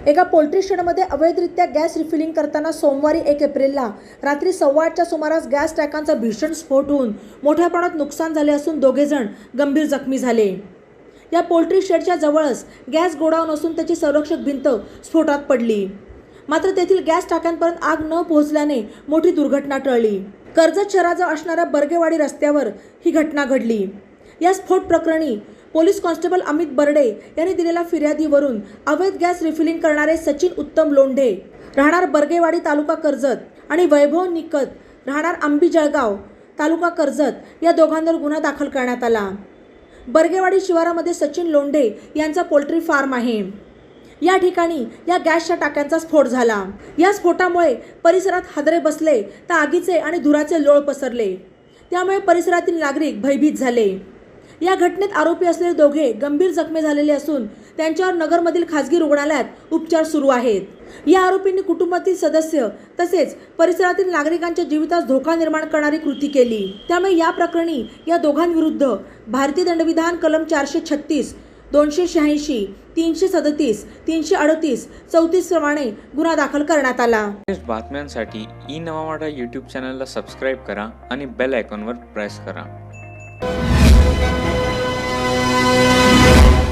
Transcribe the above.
एका पोल्ट्री शेडमध्ये अवैधरित्या gas refilling करताना सोमवारी 1 एप्रिलला रात्री 8:15च्या सुमारास गॅस टँकांचा भीषण स्फोट होऊन मोठ्या प्रमाणात नुकसान झाले असून 2 जण गंभीर जखमी झाले। या पोल्ट्री शेडच्या जवळच गॅस गोडाऊन असून त्याची संरक्षक भिंत स्फोटात पडली। मात्र तेथील गॅस टाक्यांपर्यंत आग न पोहोचल्याने मोठी दुर्घटना टळली। कर्जत शहराजवळ असणाऱ्या बर्गेवाडी रस्त्यावर ही घटना घडली। या स्फोट प्रकरणी पोलीस कॉन्स्टेबल अमित बर्डे यांनी दिलेल्या फिर्यादीवरून अवैध गॅस रिफिलिंग करणारे सचिन उत्तम लोंढे राहणार बर्गेवाडी तालुका कर्जत आणि वैभव निकत राहणार आंबी जळगाव तालुका कर्जत या दोघांवर गुन्हा दाखल करण्यात आला। बर्गेवाडी शिवारामध्ये सचिन लोंढे यांचा पोल्ट्री फार्म आहे। या ठिकाणी या गॅसच्या टाक्यांचा स्फोट झाला। या स्फोटामुळे परिसरात हादरे बसले तर आगीचे आणि धुराचे लोळ पसरले, त्यामुळे परिसरातील नागरिक भयभीत झाले। या घटनेत आरोपी असलेले दोघे गंभीर जखमी झालेले असून त्यांच्यावर नगरमधील खासगी रुग्णालयात उपचार सुरू आहेत। या आरोपींनी कुटुंबातील सदस्य तसेच परिसरातील नागरिकांच्या जीवितास धोका निर्माण करणारी कृती केली, त्यामुळे या प्रकरणी या दोघांविरुद्ध भारतीय दंडविधान कलम 436, 286, 337, 338, 34 प्रमाणे गुन्हा दाखल करण्यात आला। बातम्यांसाठी ई नवा मराठा YouTube चॅनलला सबस्क्राइब करा आणि बेल आयकॉनवर प्रेस करा।